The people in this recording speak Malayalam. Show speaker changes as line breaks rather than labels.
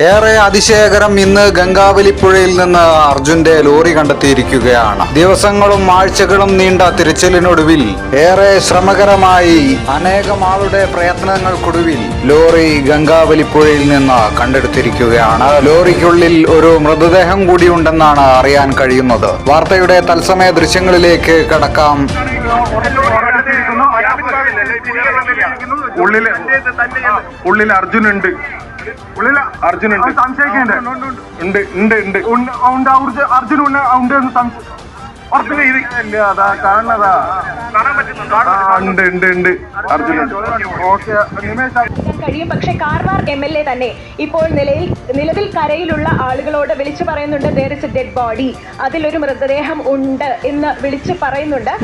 ഏറെ അതിശയകരം, ഇന്ന് ഗംഗാവലിപ്പുഴയിൽ നിന്ന് അർജുന്റെ ലോറി കണ്ടെത്തിയിരിക്കുകയാണ്. ദിവസങ്ങളും ആഴ്ചകളും നീണ്ട തിരച്ചിലിനൊടുവിൽ, ഏറെ ശ്രമകരമായി അനേകം ആളുടെ പ്രയത്നങ്ങൾക്കൊടുവിൽ ലോറി ഗംഗാവലിപ്പുഴയിൽ നിന്ന് കണ്ടെടുത്തിരിക്കുകയാണ്. ലോറിക്കുള്ളിൽ ഒരു മൃതദേഹം കൂടിയുണ്ടെന്നാണ് അറിയാൻ കഴിയുന്നത്. വാർത്തയുടെ തത്സമയ ദൃശ്യങ്ങളിലേക്ക് കടക്കാം.
ഉള്ളിൽ അർജുനുണ്ട്. സംശയിക്കുന്നുണ്ട്.
കഴിയും. പക്ഷെ കാർവാർ MLA തന്നെ ഇപ്പോൾ നിലവിൽ കരയിലുള്ള ആളുകളോട് വിളിച്ചു പറയുന്നുണ്ട്, there is a dead body, അതിലൊരു മൃതദേഹം ഉണ്ട് എന്ന് വിളിച്ചു പറയുന്നുണ്ട്.